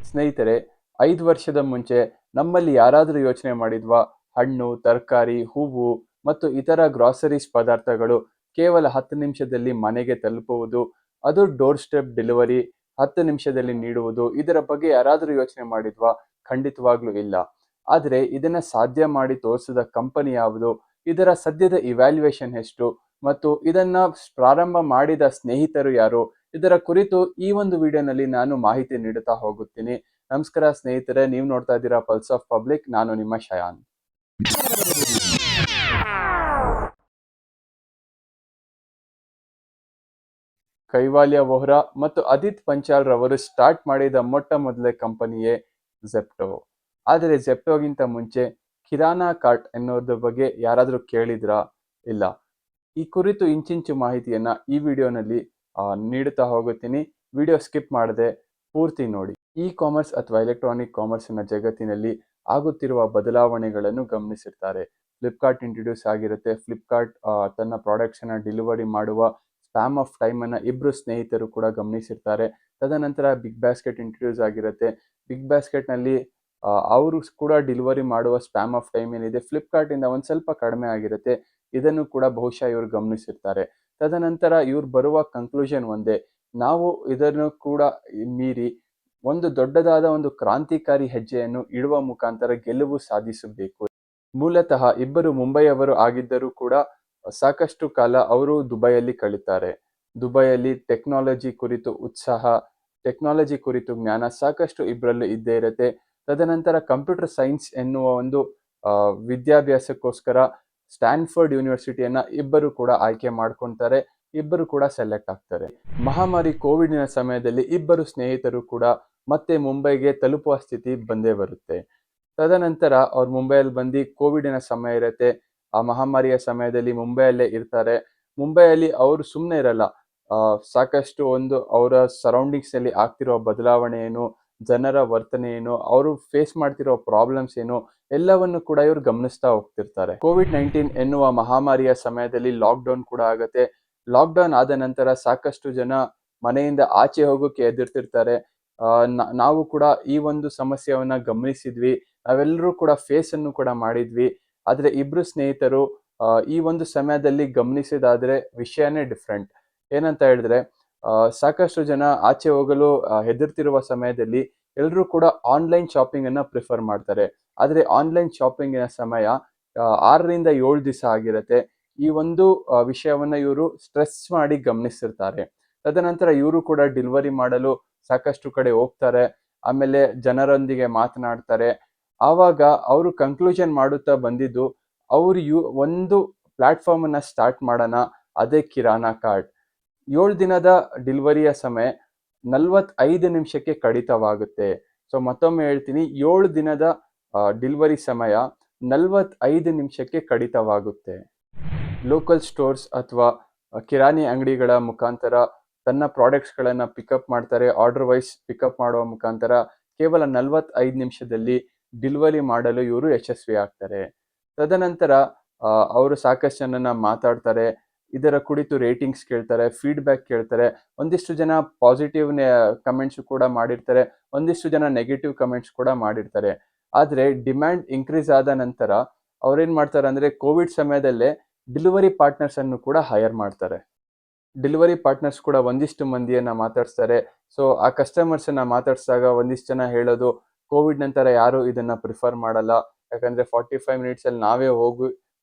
ಸ್ನೇಹಿತರೆ, 5 ವರ್ಷದ ಮುಂಚೆ ನಮ್ಮಲ್ಲಿ ಯಾರಾದರೂ ಯೋಚನೆ ಮಾಡಿದ್ವಾ ಹಣ್ಣು, ತರಕಾರಿ, ಹೂವು ಮತ್ತು ಇತರ ಗ್ರಾಸರೀಸ್ ಪದಾರ್ಥಗಳು ಕೇವಲ 10 ನಿಮಿಷದಲ್ಲಿ ಮನೆಗೆ ತಲುಪುವುದು, ಅದು ಡೋರ್ ಸ್ಟೆಪ್ ಡೆಲಿವರಿ 10 ನಿಮಿಷದಲ್ಲಿ ನೀಡುವುದು, ಇದರ ಬಗ್ಗೆ ಯಾರಾದರೂ ಯೋಚನೆ ಮಾಡಿದ್ವಾ? ಖಂಡಿತವಾಗ್ಲೂ ಇಲ್ಲ. ಆದರೆ ಇದನ್ನ ಸಾಧ್ಯ ಮಾಡಿ ತೋರಿಸಿದ ಕಂಪನಿ ಯಾವುದು? ಇದರ ಸದ್ಯದ ಇವ್ಯಾಲ್ಯೂಯೇಷನ್ ಎಷ್ಟು? ಮತ್ತು ಇದನ್ನ ಪ್ರಾರಂಭ ಮಾಡಿದ ಸ್ನೇಹಿತರು ಯಾರು? ಇದರ ಕುರಿತು ಈ ಒಂದು ವಿಡಿಯೋನಲ್ಲಿ ನಾನು ಮಾಹಿತಿ ನೀಡುತ್ತಾ ಹೋಗುತ್ತೀನಿ. ನಮಸ್ಕಾರ ಸ್ನೇಹಿತರೆ, ನೀವು ನೋಡ್ತಾ ಇದ್ದೀರಾ ಪಲ್ಸ್ ಆಫ್ ಪಬ್ಲಿಕ್. ನಾನು ನಿಮ್ಮ ಶಯಾನ್. ಕೈವಾಲ್ಯ ವೋಹ್ರಾ ಮತ್ತು ಅದಿತ್ ಪಂಚಾಲ್ ರವರು ಸ್ಟಾರ್ಟ್ ಮಾಡಿದ ಮೊಟ್ಟ ಮೊದಲ ಕಂಪನಿಯೇ ಝೆಪ್ಟೋ. ಆದರೆ ಝೆಪ್ಟೋಗಿಂತ ಮುಂಚೆ ಕಿರಾನಾ ಕಾರ್ಟ್ ಎನ್ನುವುದ್ರ ಬಗ್ಗೆ ಯಾರಾದರೂ ಕೇಳಿದ್ರಾ? ಇಲ್ಲ. ಈ ಕುರಿತು ಇಂಚಿಂಚು ಮಾಹಿತಿಯನ್ನ ಈ ವಿಡಿಯೋನಲ್ಲಿ ನೀಡುತ್ತಾ ಹೋಗುತ್ತೀನಿ. ವಿಡಿಯೋ ಸ್ಕಿಪ್ ಮಾಡದೆ ಪೂರ್ತಿ ನೋಡಿ. ಇ ಕಾಮರ್ಸ್ ಅಥವಾ ಎಲೆಕ್ಟ್ರಾನಿಕ್ ಕಾಮರ್ಸ್ನ ಜಗತ್ತಿನಲ್ಲಿ ಆಗುತ್ತಿರುವ ಬದಲಾವಣೆಗಳನ್ನು ಗಮನಿಸಿರ್ತಾರೆ. ಫ್ಲಿಪ್ಕಾರ್ಟ್ ಇಂಟ್ರೊಡ್ಯೂಸ್ ಆಗಿರುತ್ತೆ. ಫ್ಲಿಪ್ಕಾರ್ಟ್ ತನ್ನ ಪ್ರಾಡಕ್ಟ್ಸ್ ಅನ್ನ ಡೆಲಿವರಿ ಮಾಡುವ ಸ್ಪ್ಯಾಮ್ ಆಫ್ ಟೈಮ್ ಅನ್ನ ಇಬ್ರು ಸ್ನೇಹಿತರು ಕೂಡ ಗಮನಿಸಿರ್ತಾರೆ. ತದನಂತರ ಬಿಗ್ ಬಾಸ್ಕೆಟ್ ಇಂಟ್ರೊಡ್ಯೂಸ್ ಆಗಿರುತ್ತೆ. ಬಿಗ್ ಬಾಸ್ಕೆಟ್ ನಲ್ಲಿ ಅವರು ಕೂಡ ಡೆಲಿವರಿ ಮಾಡುವ ಸ್ಪ್ಯಾಮ್ ಆಫ್ ಟೈಮ್ ಏನಿದೆ ಫ್ಲಿಪ್ಕಾರ್ಟ್ ಇಂದ ಒಂದ್ ಸ್ವಲ್ಪ ಕಡಿಮೆ ಆಗಿರುತ್ತೆ. ಇದನ್ನು ಕೂಡ ಬಹುಶಃ ಇವರು ಗಮನಿಸಿರ್ತಾರೆ. ತದನಂತರ ಇವ್ರು ಬರುವ ಕನ್ಕ್ಲೂಷನ್ ಒಂದೇ, ನಾವು ಇದನ್ನು ಕೂಡ ಮೀರಿ ಒಂದು ದೊಡ್ಡದಾದ ಒಂದು ಕ್ರಾಂತಿಕಾರಿ ಹೆಜ್ಜೆಯನ್ನು ಇಡುವ ಮುಖಾಂತರ ಗೆಲುವು ಸಾಧಿಸಬೇಕು. ಮೂಲತಃ ಇಬ್ಬರು ಮುಂಬೈಯವರು ಆಗಿದ್ದರೂ ಕೂಡ ಸಾಕಷ್ಟು ಕಾಲ ಅವರು ದುಬೈಯಲ್ಲಿ ಕಳೀತಾರೆ. ದುಬೈಯಲ್ಲಿ ಟೆಕ್ನಾಲಜಿ ಕುರಿತು ಉತ್ಸಾಹ, ಟೆಕ್ನಾಲಜಿ ಕುರಿತು ಜ್ಞಾನ ಸಾಕಷ್ಟು ಇಬ್ಬರಲ್ಲೂ ಇದ್ದೇ ಇರುತ್ತೆ. ತದನಂತರ ಕಂಪ್ಯೂಟರ್ ಸೈನ್ಸ್ ಎನ್ನುವ ಒಂದು ವಿದ್ಯಾಭ್ಯಾಸಕ್ಕೋಸ್ಕರ ಸ್ಟ್ಯಾನ್ಫರ್ಡ್ ಯೂನಿವರ್ಸಿಟಿಯನ್ನ ಇಬ್ಬರು ಕೂಡ ಆಯ್ಕೆ ಮಾಡ್ಕೊತಾರೆ. ಇಬ್ಬರು ಕೂಡ ಸೆಲೆಕ್ಟ್ ಆಗ್ತಾರೆ. ಮಹಾಮಾರಿ ಕೋವಿಡ್ನ ಸಮಯದಲ್ಲಿ ಇಬ್ಬರು ಸ್ನೇಹಿತರು ಕೂಡ ಮತ್ತೆ ಮುಂಬೈಗೆ ತಲುಪುವ ಸ್ಥಿತಿ ಬಂದೇ ಬರುತ್ತೆ. ತದನಂತರ ಅವ್ರು ಮುಂಬೈಯಲ್ಲಿ ಬಂದು ಕೋವಿಡಿನ ಸಮಯ ಇರುತ್ತೆ. ಆ ಮಹಾಮಾರಿಯ ಸಮಯದಲ್ಲಿ ಮುಂಬೈಯಲ್ಲೇ ಇರ್ತಾರೆ. ಮುಂಬೈಯಲ್ಲಿ ಅವರು ಸುಮ್ಮನೆ ಇರಲ್ಲ. ಸಾಕಷ್ಟು ಒಂದು ಅವರ ಸರೌಂಡಿಂಗ್ಸ್ ನಲ್ಲಿ ಆಗ್ತಿರೋ ಬದಲಾವಣೆ ಏನು, ಜನರ ವರ್ತನೆ ಏನು, ಅವರು ಫೇಸ್ ಮಾಡ್ತಿರೋ ಪ್ರಾಬ್ಲಮ್ಸ್ ಏನು, ಎಲ್ಲವನ್ನು ಕೂಡ ಇವರು ಗಮನಿಸ್ತಾ ಹೋಗ್ತಿರ್ತಾರೆ. ಕೋವಿಡ್-19 ಎನ್ನುವ ಮಹಾಮಾರಿಯ ಸಮಯದಲ್ಲಿ ಲಾಕ್ಡೌನ್ ಕೂಡ ಆಗತ್ತೆ. ಲಾಕ್ಡೌನ್ ಆದ ನಂತರ ಸಾಕಷ್ಟು ಜನ ಮನೆಯಿಂದ ಆಚೆ ಹೋಗೋಕೆ ಎದುರ್ತಿರ್ತಾರೆ. ನಾವು ಕೂಡ ಈ ಒಂದು ಸಮಸ್ಯೆಯನ್ನ ಗಮನಿಸಿದ್ವಿ. ನಾವೆಲ್ಲರೂ ಕೂಡ ಫೇಸ್ ಅನ್ನು ಕೂಡ ಮಾಡಿದ್ವಿ. ಆದ್ರೆ ಇಬ್ರು ಸ್ನೇಹಿತರು ಈ ಒಂದು ಸಮಯದಲ್ಲಿ ಗಮನಿಸಿದಾದ್ರೆ ವಿಷಯನೇ ಡಿಫ್ರೆಂಟ್. ಏನಂತ ಹೇಳಿದ್ರೆ, ಸಾಕಷ್ಟು ಜನ ಆಚೆ ಹೋಗಲು ಹೆದರ್ತಿರುವ ಸಮಯದಲ್ಲಿ ಎಲ್ಲರೂ ಕೂಡ ಆನ್ಲೈನ್ ಶಾಪಿಂಗ್ ಅನ್ನ ಪ್ರಿಫರ್ ಮಾಡ್ತಾರೆ. ಆದ್ರೆ ಆನ್ಲೈನ್ ಶಾಪಿಂಗಿನ ಸಮಯ 6ರಿಂದ 7 ದಿವಸ ಆಗಿರುತ್ತೆ. ಈ ಒಂದು ವಿಷಯವನ್ನ ಇವರು ಸ್ಟ್ರೆಸ್ ಮಾಡಿ ಗಮನಿಸಿರ್ತಾರೆ. ತದನಂತರ ಇವರು ಕೂಡ ಡೆಲಿವರಿ ಮಾಡಲು ಸಾಕಷ್ಟು ಕಡೆ ಹೋಗ್ತಾರೆ. ಆಮೇಲೆ ಜನರೊಂದಿಗೆ ಮಾತನಾಡ್ತಾರೆ. ಆವಾಗ ಅವರು ಕನ್ಕ್ಲೂಷನ್ ಮಾಡುತ್ತಾ ಬಂದಿದ್ದು, ಅವರು ಒಂದು ಪ್ಲಾಟ್ಫಾರ್ಮ್ ಅನ್ನ ಸ್ಟಾರ್ಟ್ ಮಾಡೋಣ, ಅದೇ ಕಿರಾನಾ ಕಾರ್ಟ್. 7 ದಿನದ ಡೆಲಿವರಿಯ ಸಮಯ 45 ನಿಮಿಷಕ್ಕೆ ಕಡಿತವಾಗುತ್ತೆ. ಸೊ ಮತ್ತೊಮ್ಮೆ ಹೇಳ್ತೀನಿ, 7 ದಿನದ ಡೆಲಿವರಿ ಸಮಯ 45 ನಿಮಿಷಕ್ಕೆ ಕಡಿತವಾಗುತ್ತೆ. ಲೋಕಲ್ ಸ್ಟೋರ್ಸ್ ಅಥವಾ ಕಿರಾಣಿ ಅಂಗಡಿಗಳ ಮುಖಾಂತರ ತನ್ನ ಪ್ರಾಡಕ್ಟ್ಸ್ಗಳನ್ನು ಪಿಕಪ್ ಮಾಡ್ತಾರೆ. ಆರ್ಡರ್ ವೈಸ್ ಪಿಕಪ್ ಮಾಡುವ ಮುಖಾಂತರ ಕೇವಲ 45 ನಿಮಿಷದಲ್ಲಿ ಡೆಲಿವರಿ ಮಾಡಲು ಇವರು ಯಶಸ್ವಿ ಆಗ್ತಾರೆ. ತದನಂತರ ಅವರು ಸಾಕಷ್ಟು ಜನನ ಮಾತಾಡ್ತಾರೆ. ಇದರ ಕುರಿತು ರೇಟಿಂಗ್ಸ್ ಕೇಳ್ತಾರೆ, ಫೀಡ್ಬ್ಯಾಕ್ ಕೇಳ್ತಾರೆ. ಒಂದಿಷ್ಟು ಜನ ಪಾಸಿಟಿವ್ ಕಮೆಂಟ್ಸ್ ಕೂಡ ಮಾಡಿರ್ತಾರೆ, ಒಂದಿಷ್ಟು ಜನ ನೆಗೆಟಿವ್ ಕಮೆಂಟ್ಸ್ ಕೂಡ ಮಾಡಿರ್ತಾರೆ. ಆದರೆ ಡಿಮ್ಯಾಂಡ್ ಇನ್ಕ್ರೀಸ್ ಆದ ನಂತರ ಅವ್ರೇನ್ ಮಾಡ್ತಾರೆ ಅಂದ್ರೆ, ಕೋವಿಡ್ ಸಮಯದಲ್ಲೇ ಡೆಲಿವರಿ ಪಾರ್ಟ್ನರ್ಸ್ ಅನ್ನು ಕೂಡ ಹೈರ್ ಮಾಡ್ತಾರೆ. ಡೆಲಿವರಿ ಪಾರ್ಟ್ನರ್ಸ್ ಕೂಡ ಒಂದಿಷ್ಟು ಮಂದಿಯನ್ನ ಮಾತಾಡ್ಸ್ತಾರೆ. ಸೊ ಆ ಕಸ್ಟಮರ್ಸ್ ಅನ್ನ ಮಾತಾಡ್ಸಿದಾಗ ಒಂದಿಷ್ಟು ಜನ ಹೇಳೋದು, ಕೋವಿಡ್ ನಂತರ ಯಾರು ಇದನ್ನ ಪ್ರಿಫರ್ ಮಾಡಲ್ಲ, ಯಾಕಂದ್ರೆ 45 ಮಿನಿಟ್ಸ್ ಅಲ್ಲಿ ನಾವೇ ಹೋಗಿ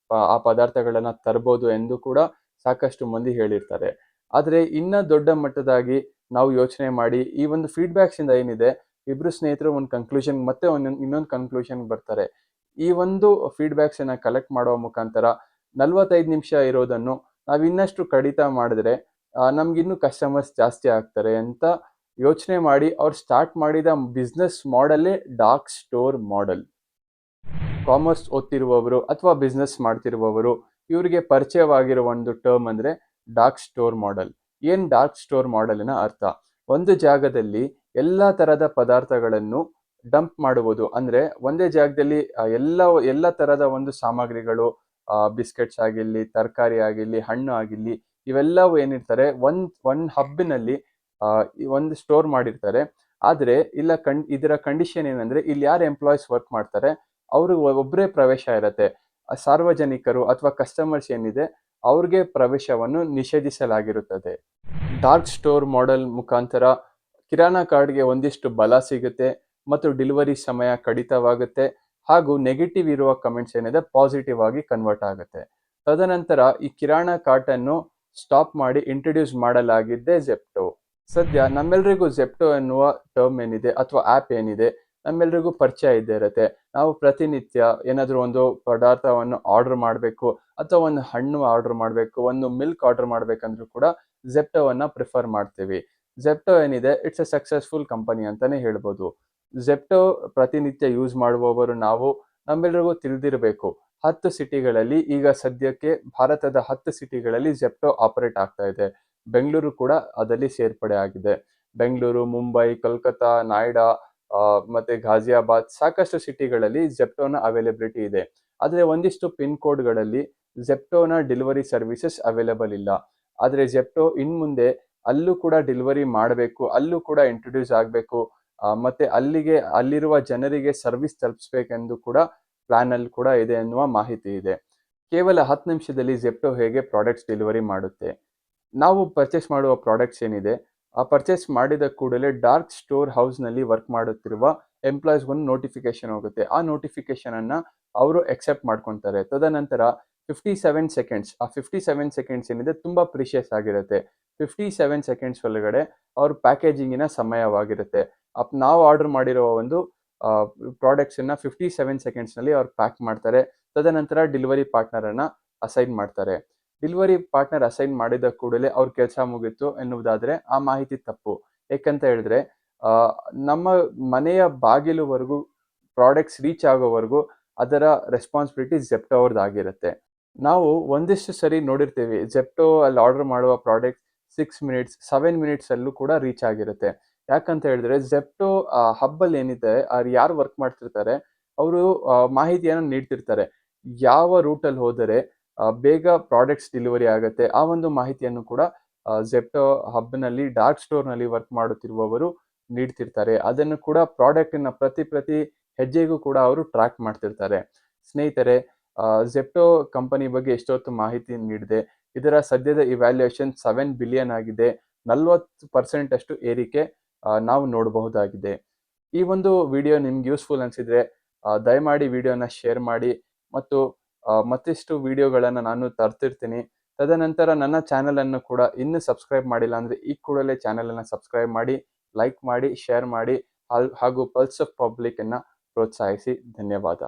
ಆ ಪದಾರ್ಥಗಳನ್ನ ತರಬಹುದು ಎಂದು ಕೂಡ ಸಾಕಷ್ಟು ಮಂದಿ ಹೇಳಿರ್ತಾರೆ. ಆದ್ರೆ ಇನ್ನ ದೊಡ್ಡ ಮಟ್ಟದಾಗಿ ನಾವು ಯೋಚನೆ ಮಾಡಿ ಈ ಒಂದು ಫೀಡ್ಬ್ಯಾಕ್ಸ್ ಇಂದ ಏನಿದೆ, ಇಬ್ರು ಸ್ನೇಹಿತರು ಒಂದು ಕನ್ಕ್ಲೂಷನ್ ಮತ್ತೆ ಇನ್ನೊಂದು ಕನ್ಕ್ಲೂಷನ್ ಬರ್ತಾರೆ. ಈ ಒಂದು ಫೀಡ್ಬ್ಯಾಕ್ಸ್ ಅನ್ನ ಕಲೆಕ್ಟ್ ಮಾಡುವ ಮುಖಾಂತರ 45 ನಿಮಿಷ ಇರೋದನ್ನು ನಾವು ಇನ್ನಷ್ಟು ಕಡಿತ ಮಾಡಿದ್ರೆ ನಮ್ಗಿನ್ನೂ ಕಸ್ಟಮರ್ಸ್ ಜಾಸ್ತಿ ಆಗ್ತಾರೆ ಅಂತ ಯೋಚನೆ ಮಾಡಿ ಅವ್ರು ಸ್ಟಾರ್ಟ್ ಮಾಡಿದ ಬಿಸ್ನೆಸ್ ಮಾಡೆಲ್ಲೇ ಡಾರ್ಕ್ ಸ್ಟೋರ್ ಮಾಡೆಲ್. ಕಾಮರ್ಸ್ ಓದ್ತಿರುವವರು ಅಥವಾ ಬಿಸ್ನೆಸ್ ಮಾಡ್ತಿರುವವರು ಇವರಿಗೆ ಪರಿಚಯವಾಗಿರುವ ಒಂದು ಟರ್ಮ್ ಅಂದ್ರೆ ಡಾರ್ಕ್ ಸ್ಟೋರ್ ಮಾಡೆಲ್. ಏನ್ ಡಾರ್ಕ್ ಸ್ಟೋರ್ ಮಾಡೆಲ್ನ ಅರ್ಥ? ಒಂದು ಜಾಗದಲ್ಲಿ ಎಲ್ಲಾ ತರದ ಪದಾರ್ಥಗಳನ್ನು ಡಂಪ್ ಮಾಡುವುದು. ಅಂದ್ರೆ ಒಂದೇ ಜಾಗದಲ್ಲಿ ಎಲ್ಲ ತರದ ಒಂದು ಸಾಮಗ್ರಿಗಳು, ಬಿಸ್ಕೆಟ್ಸ್ ಆಗಿರ್ಲಿ, ತರಕಾರಿ ಆಗಿರ್ಲಿ, ಹಣ್ಣು ಆಗಿರ್ಲಿ, ಇವೆಲ್ಲವೂ ಏನಿರ್ತಾರೆ ಒಂದ್ ಹಬ್ಬಿನಲ್ಲಿ ಒಂದು ಸ್ಟೋರ್ ಮಾಡಿರ್ತಾರೆ. ಆದರೆ ಇದರ ಕಂಡೀಷನ್ ಏನಂದ್ರೆ ಇಲ್ಲಿ ಯಾರು ಎಂಪ್ಲಾಯೀಸ್ ವರ್ಕ್ ಮಾಡ್ತಾರೆ ಅವರು ಒಬ್ಬರೇ ಪ್ರವೇಶ ಇರತ್ತೆ. ಸಾರ್ವಜನಿಕರು ಅಥವಾ ಕಸ್ಟಮರ್ಸ್ ಏನಿದೆ ಅವ್ರಿಗೆ ಪ್ರವೇಶವನ್ನು ನಿಷೇಧಿಸಲಾಗಿರುತ್ತದೆ. ಡಾರ್ಕ್ ಸ್ಟೋರ್ ಮಾಡೆಲ್ ಮುಖಾಂತರ ಕಿರಾಣಾ ಕಾರ್ಡ್ಗೆ ಒಂದಿಷ್ಟು ಬಲ ಸಿಗುತ್ತೆ ಮತ್ತು ಡೆಲಿವರಿ ಸಮಯ ಕಡಿತವಾಗುತ್ತೆ ಹಾಗೂ ನೆಗೆಟಿವ್ ಇರುವ ಕಮೆಂಟ್ಸ್ ಏನಿದೆ ಪಾಸಿಟಿವ್ ಆಗಿ ಕನ್ವರ್ಟ್ ಆಗುತ್ತೆ. ತದನಂತರ ಈ ಕಿರಾಣಾ ಕಾರ್ಟ್ ಅನ್ನು ಸ್ಟಾಪ್ ಮಾಡಿ ಇಂಟ್ರೊಡ್ಯೂಸ್ ಮಾಡಲಾಗಿದ್ದೆ ಜೆಪ್ಟೋ. ಸದ್ಯ ನಮ್ಮೆಲ್ರಿಗೂ ಜೆಪ್ಟೋ ಎನ್ನುವ ಟರ್ಮ್ ಏನಿದೆ ಅಥವಾ ಆ್ಯಪ್ ಏನಿದೆ ನಮ್ಮೆಲ್ರಿಗೂ ಪರಿಚಯ ಇದ್ದೇ ಇರುತ್ತೆ. ನಾವು ಪ್ರತಿನಿತ್ಯ ಏನಾದರೂ ಒಂದು ಪದಾರ್ಥವನ್ನು ಆರ್ಡರ್ ಮಾಡಬೇಕು ಅಥವಾ ಒಂದು ಹಣ್ಣು ಆರ್ಡರ್ ಮಾಡಬೇಕು, ಒಂದು ಮಿಲ್ಕ್ ಆರ್ಡರ್ ಮಾಡಬೇಕಂದ್ರೂ ಕೂಡ ಜೆಪ್ಟೋವನ್ನು ಪ್ರಿಫರ್ ಮಾಡ್ತೀವಿ. ಜೆಪ್ಟೋ ಏನಿದೆ ಇಟ್ಸ್ ಎ ಸಕ್ಸಸ್ಫುಲ್ ಕಂಪನಿ ಅಂತಾನೆ ಹೇಳ್ಬೋದು. ಜೆಪ್ಟೋ ಪ್ರತಿನಿತ್ಯ ಯೂಸ್ ಮಾಡುವವರು ನಮ್ಮೆಲ್ಲರಿಗೂ ತಿಳಿದಿರಬೇಕು 10 ಸಿಟಿಗಳಲ್ಲಿ ಈಗ ಸದ್ಯಕ್ಕೆ ಭಾರತದ 10 ಸಿಟಿಗಳಲ್ಲಿ ಜೆಪ್ಟೋ ಆಪರೇಟ್ ಆಗ್ತಾ ಇದೆ. ಬೆಂಗಳೂರು ಕೂಡ ಅದರಲ್ಲಿ ಸೇರ್ಪಡೆ ಆಗಿದೆ. ಬೆಂಗಳೂರು, ಮುಂಬೈ, ಕೋಲ್ಕತ್ತಾ, ನಾಯ್ಡಾ ಮತ್ತೆ ಘಾಜಿಯಾಬಾದ್ ಸಾಕಷ್ಟು ಸಿಟಿಗಳಲ್ಲಿ ಜೆಪ್ಟೋನ ಅವೈಲಬಿಲಿಟಿ ಇದೆ. ಆದರೆ ಒಂದಿಷ್ಟು ಪಿನ್ ಕೋಡ್ಗಳಲ್ಲಿ ಜೆಪ್ಟೋನ ಡೆಲಿವರಿ ಸರ್ವಿಸಸ್ ಅವೈಲೇಬಲ್ ಇಲ್ಲ. ಆದರೆ ಜೆಪ್ಟೋ ಇನ್ಮುಂದೆ ಅಲ್ಲೂ ಕೂಡ ಡೆಲಿವರಿ ಮಾಡಬೇಕು, ಅಲ್ಲೂ ಕೂಡ ಇಂಟ್ರೊಡ್ಯೂಸ್ ಆಗಬೇಕು, ಮತ್ತೆ ಅಲ್ಲಿರುವ ಜನರಿಗೆ ಸರ್ವಿಸ್ ತಲುಪಿಸ್ಬೇಕೆಂದು ಕೂಡ ಪ್ಲಾನ್ ಅಲ್ಲಿ ಕೂಡ ಇದೆ ಎನ್ನುವ ಮಾಹಿತಿ ಇದೆ. ಕೇವಲ 10 ನಿಮಿಷದಲ್ಲಿ ಜೆಪ್ಟೋ ಹೇಗೆ ಪ್ರಾಡಕ್ಟ್ಸ್ ಡೆಲಿವರಿ ಮಾಡುತ್ತೆ. ನಾವು ಪರ್ಚೇಸ್ ಮಾಡುವ ಪ್ರಾಡಕ್ಟ್ಸ್ ಏನಿದೆ ಆ ಪರ್ಚೇಸ್ ಮಾಡಿದ ಕೂಡಲೇ ಡಾರ್ಕ್ ಸ್ಟೋರ್ ಹೌಸ್ನಲ್ಲಿ ವರ್ಕ್ ಮಾಡುತ್ತಿರುವ ಎಂಪ್ಲಾಯೀಸ್ಗೆ ಒಂದು ನೋಟಿಫಿಕೇಶನ್ ಹೋಗುತ್ತೆ. ಆ ನೋಟಿಫಿಕೇಶನ್ ಅನ್ನ ಅವರು ಎಕ್ಸೆಪ್ಟ್ ಮಾಡ್ಕೊತಾರೆ. ತದನಂತರ 57 ಸೆಕೆಂಡ್ಸ್, ಆ 57 ಸೆಕೆಂಡ್ಸ್ ಏನಿದೆ ತುಂಬಾ ಪ್ರಿಷಿಯಸ್ ಆಗಿರುತ್ತೆ. 57 ಸೆಕೆಂಡ್ಸ್ ಒಳಗಡೆ ಅವ್ರ ಪ್ಯಾಕೇಜಿಂಗಿನ ಸಮಯವಾಗಿರುತ್ತೆ. ನಾವು ಆರ್ಡರ್ ಮಾಡಿರೋ ಒಂದು ಪ್ರಾಡಕ್ಟ್ಸನ್ನು 57 ಸೆಕೆಂಡ್ಸ್ನಲ್ಲಿ ಅವ್ರು ಪ್ಯಾಕ್ ಮಾಡ್ತಾರೆ. ತದನಂತರ ಡೆಲಿವರಿ ಪಾರ್ಟ್ನರನ್ನು ಅಸೈನ್ ಮಾಡ್ತಾರೆ. ಡೆಲಿವರಿ ಪಾರ್ಟ್ನರ್ ಅಸೈನ್ ಮಾಡಿದ ಕೂಡಲೇ ಅವ್ರ ಕೆಲಸ ಮುಗೀತು ಎನ್ನುವುದಾದರೆ ಆ ಮಾಹಿತಿ ತಪ್ಪು. ಏಕಂತ ಹೇಳಿದ್ರೆ ನಮ್ಮ ಮನೆಯ ಬಾಗಿಲುವರೆಗೂ ಪ್ರಾಡಕ್ಟ್ಸ್ ರೀಚ್ ಆಗೋವರೆಗೂ ಅದರ ರೆಸ್ಪಾನ್ಸಿಬಿಲಿಟಿ ಜೆಪ್ಟೋ ಅವ್ರದ್ದಾಗಿರುತ್ತೆ. ನಾವು ಒಂದಿಷ್ಟು ಸರಿ ನೋಡಿರ್ತೀವಿ ಜೆಪ್ಟೋ ಅಲ್ಲಿ ಆರ್ಡರ್ ಮಾಡುವ ಪ್ರಾಡಕ್ಟ್ 6 ಮಿನಿಟ್ಸ್ 7 ಮಿನಿಟ್ಸ್ ಅಲ್ಲೂ ಕೂಡ ರೀಚ್ ಆಗಿರುತ್ತೆ. ಯಾಕಂತ ಹೇಳಿದ್ರೆ ಜೆಪ್ಟೋ ಹಬ್ಬಲ್ಲಿ ಏನಿದೆ ಯಾರು ವರ್ಕ್ ಮಾಡ್ತಿರ್ತಾರೆ ಅವರು ಮಾಹಿತಿಯನ್ನು ನೀಡ್ತಿರ್ತಾರೆ. ಯಾವ ರೂಟಲ್ಲಿ ಹೋದರೆ ಬೇಗ ಪ್ರಾಡಕ್ಟ್ಸ್ ಡೆಲಿವರಿ ಆಗುತ್ತೆ ಆ ಒಂದು ಮಾಹಿತಿಯನ್ನು ಕೂಡ ಜೆಪ್ಟೋ ಹಬ್ನಲ್ಲಿ ಡಾರ್ಕ್ ಸ್ಟೋರ್ನಲ್ಲಿ ವರ್ಕ್ ಮಾಡುತ್ತಿರುವವರು ನೀಡ್ತಿರ್ತಾರೆ. ಅದನ್ನು ಕೂಡ ಪ್ರಾಡಕ್ಟಿನ ಪ್ರತಿ ಹೆಜ್ಜೆಗೂ ಕೂಡ ಅವರು ಟ್ರ್ಯಾಕ್ ಮಾಡ್ತಿರ್ತಾರೆ. ಸ್ನೇಹಿತರೆ, ಜೆಪ್ಟೋ ಕಂಪನಿ ಬಗ್ಗೆ ಎಷ್ಟೊತ್ತು ಮಾಹಿತಿ ನೀಡಿದೆ. ಇದರ ಸದ್ಯದ ಇವ್ಯಾಲ್ಯೂಯೇಷನ್ 7 ಬಿಲಿಯನ್ ಆಗಿದೆ. 40% ಅಷ್ಟು ಏರಿಕೆ ನಾವು ನೋಡಬಹುದಾಗಿದೆ. ಈ ಒಂದು ವಿಡಿಯೋ ನಿಮ್ಗೆ ಯೂಸ್ಫುಲ್ ಅನಿಸಿದ್ರೆ ದಯಮಾಡಿ ವಿಡಿಯೋನ ಶೇರ್ ಮಾಡಿ ಮತ್ತು ಮತ್ತಿಷ್ಟು ವಿಡಿಯೋಗಳನ್ನು ನಾನು ತರ್ತಿರ್ತೀನಿ. ತದನಂತರ ನನ್ನ ಚಾನಲನ್ನು ಕೂಡ ಇನ್ನೂ ಸಬ್ಸ್ಕ್ರೈಬ್ ಮಾಡಿಲ್ಲ ಅಂದರೆ ಈ ಕೂಡಲೇ ಚಾನಲನ್ನು ಸಬ್ಸ್ಕ್ರೈಬ್ ಮಾಡಿ, ಲೈಕ್ ಮಾಡಿ, ಶೇರ್ ಮಾಡಿ ಹಾಗೂ ಪಲ್ಸ್ ಆಫ್ ಪಬ್ಲಿಕ್ ಅನ್ನು ಪ್ರೋತ್ಸಾಹಿಸಿ. ಧನ್ಯವಾದ.